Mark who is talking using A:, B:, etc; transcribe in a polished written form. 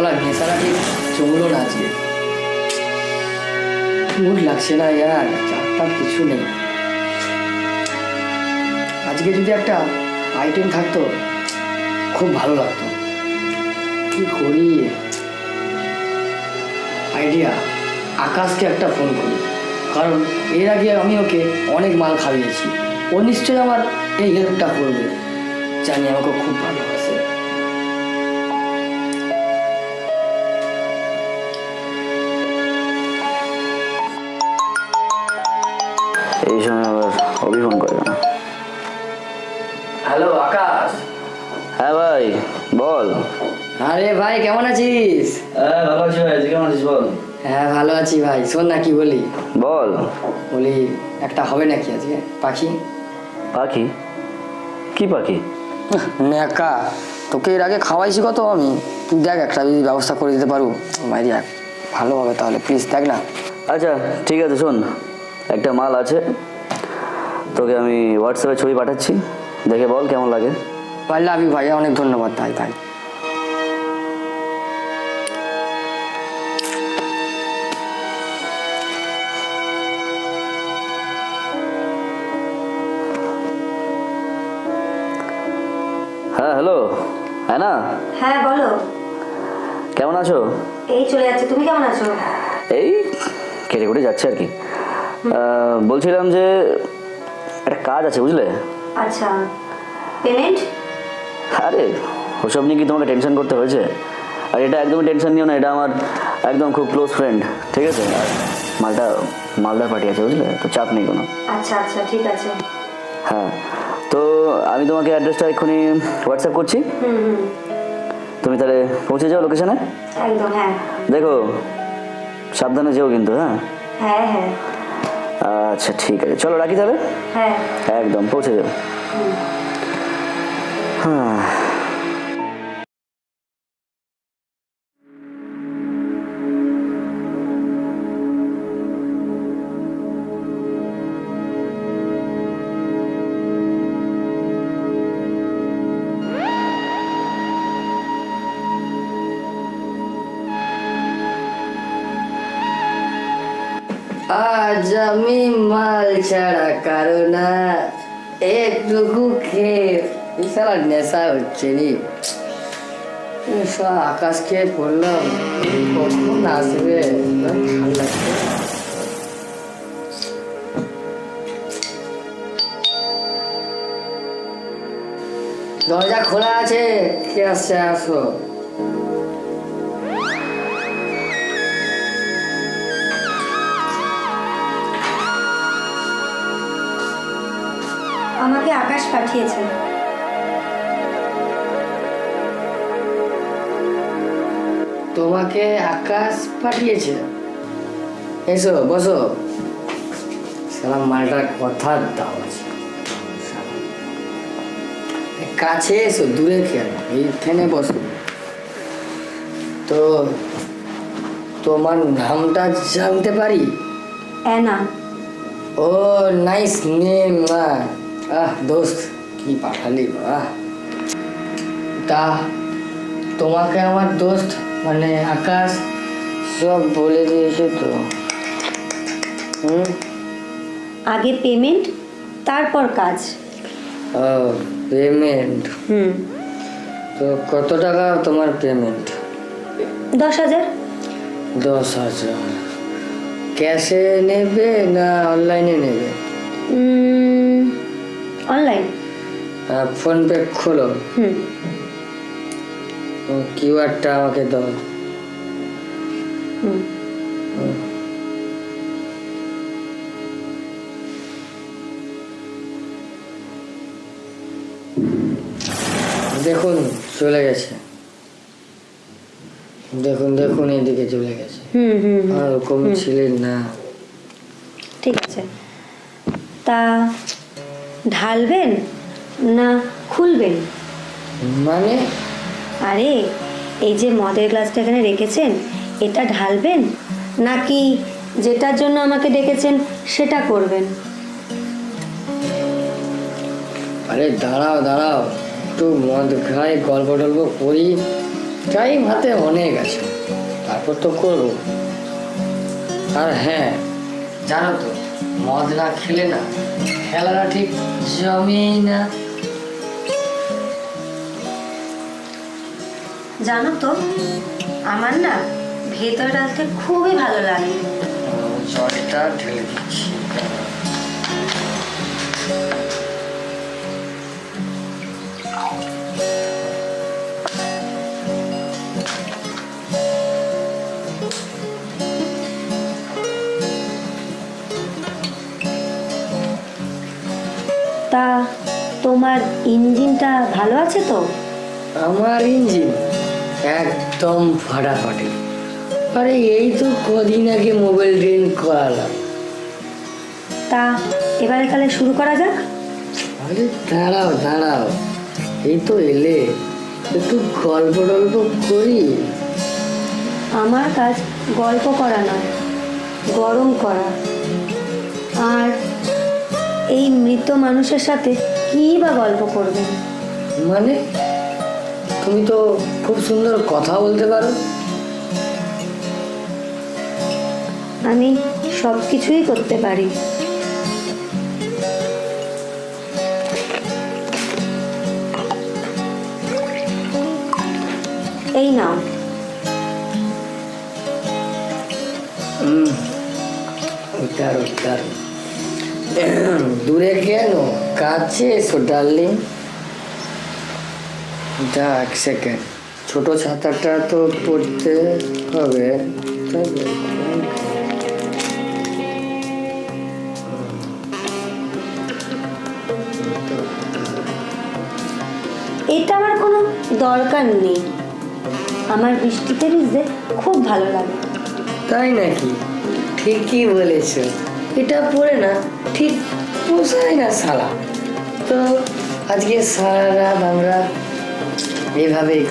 A: সালা নেশাটা ঠিক জমলো না আজকে। মুড লাগছে না ইয়ার, চারটার কিছু নেই। আজকে যদি একটা আইটেম থাকতো খুব ভালো লাগতো। কি করি, আইডিয়া, আকাশকে একটা ফোন করি, কারণ এর আগে আমি ওকে অনেক মাল খাইয়েছি। ও নিশ্চয়ই আমার এই হেল্পটা করবে, জানি আমাকে খুব ভালোবাসে।
B: এই সময় আবার অভিমান করে না।
A: হ্যালো আকাশ।
B: হ্যাঁ ভাই বল।
A: আরে ভাই কেমন আছিস?
B: হ্যাঁ ভালো আছি ভাই, তুই কেমন আছিস বল।
A: হ্যাঁ ভালো আছি ভাই। শোন না কি বলি,
B: বল।
A: বলি একটা হবে নাকি আজকে পাখি?
B: পাখি? কি পাখি?
A: নেকা, তোকে এর আগে খাওয়াইছি কত আমি। তুই দেখ একটা যদি ব্যবস্থা করে দিতে পারো ভাই, দেখ ভালো হবে তাহলে, প্লিজ দেখ না।
B: আচ্ছা ঠিক আছে, শোন একটা মাল আছে, তোকে আমি হোয়াটসঅ্যাপে ছবি পাঠাচ্ছি, দেখে বল কেমন লাগে।
A: ভাই লাভ ইউ ভাই, অনেক ধন্যবাদ তাই তাই।
B: হ্যাঁ হ্যালো, হ্যাঁ না,
C: হ্যাঁ বলো।
B: কেমন আছো?
C: এই চলে যাচ্ছে, তুমি কেমন আছো?
B: এই কেটে কুটে যাচ্ছে আর কি। বলছিলাম যে একটা কাজ আছে বুঝলে।
C: আচ্ছা, পেমেন্ট?
B: আরে ওসব নিয়ে কি তোমাকে টেনশন করতে হয়েছে? আর এটা একদমই টেনশন নিও না, এটা আমার একদম খুব ক্লোজ ফ্রেন্ড, ঠিক আছে? আর মালদার পার্টি আছে বুঝলে, তো চাপ নেই কোনো।
C: আচ্ছা আচ্ছা ঠিক আছে।
B: হ্যাঁ, তো আমি তোমাকে অ্যাড্রেসটা এক্ষুনি হোয়াটসঅ্যাপ করছি, তুমি তাহলে পৌঁছে যাও লোকেশনে।
C: একদম হ্যাঁ।
B: দেখো সাবধানে যেও কিন্তু। হ্যাঁ
C: হ্যাঁ হ্যাঁ
B: আচ্ছা ঠিক আছে, চলো রাখি তাহলে।
C: হ্যাঁ
B: একদম পৌঁছে যাও। হ্যাঁ
A: আজ আমি মাল ছাড়া কারো না, একটুকু খেয়ে সারা নেশা হচ্ছে নি। আকাশকে বললাম কখন আসবে, ঠান্ডা। দরজা খোলা আছে, কে আসছে আসো।
C: আমাকে আকাশ পাঠিয়েছে।
A: তোমাকে আকাশ পাঠিয়েছে? এসো বসো। সালাম, মালটার কথার দাম আছে। কাছে এসো, দূরে খেয়াল, এইখানে বসো। তো তোমার নামটা জানতে পারি?
C: অ্যানা।
A: ও নাইস নেম। দোস্ত কি পাঠালি বাহ। তা তোমাকে আমার দোস্ত মানে আকাশ সব বলে দিয়েছে তো।
C: আগে পেমেন্ট, তারপর কাজ।
A: ও পেমেন্ট। তো কত টাকা তোমার পেমেন্ট?
C: 10,000।
A: 10,000 ক্যাশে নেবে না অনলাইনে নেবে?
C: অনলাইন।
A: ফোনপে খোলো, কিউআরটা আমাকে দাও। দেখুন চলে গেছে, দেখুন দেখুন এদিকে চলে গেছে। আর ওরকম ছিলেন না।
C: ঠিক আছে, তা ঢালবেন না খুলবেন?
A: মানে?
C: আরে এই যে মদের গ্লাসটা এখানে রেখেছেন, এটা ঢালবেন নাকি যেটার জন্য আমাকে ডেকেছেন সেটা করবেন?
A: আরে দাঁড়াও দাঁড়াও, একটু মদ খাই, গল্প টল্প করি, টাইম হাতে অনেক আছে, তারপর তো করবো। আর হ্যাঁ, জানো তো, মদ না খেলে না খেলাটা ঠিক জমেই না।
C: জানো তো, আমার না ভেতরটা আজকে খুবই ভালো লাগে।
A: জলটা ঢেলে দিচ্ছি।
C: তা তোমার ইঞ্জিনটা ভালো আছে তো?
A: আমার ইঞ্জিন একদম ফাটাফাটি। আরে এই তো কদিন আগে মোবাইল ড্রেন করালাম।
C: তা এবারে তাহলে শুরু করা যাক।
A: আরে দাঁড়াও দাঁড়াও, এই তো এলে, একটু গল্প টল্প করি।
C: আমার কাজ গল্প করা নয়, গরম করা। আর এই মৃত মানুষের সাথে কী বা গল্প করবেন?
A: মানে তুমি তো খুব সুন্দর কথা বলতে পারো।
C: আমি সব কিছুই করতে পারি। এই নাও।
A: উত্তর উত্তর, দূরে কেন, কাছে এসো ডার্লিং। যা এক সেকেন্ড, ছোট ছাতাটা তো পড়তে হবে। তবে
C: এটা আমার কোনো দরকার নেই। আমার বৃষ্টিতে ভিজতে খুব ভালো লাগে।
A: তাই নাকি? ঠিকই বলেছ, এটা পড়ে না ঠিক পোষায় না শালা। তো আজকে সারা রাত আমরা এভাবেই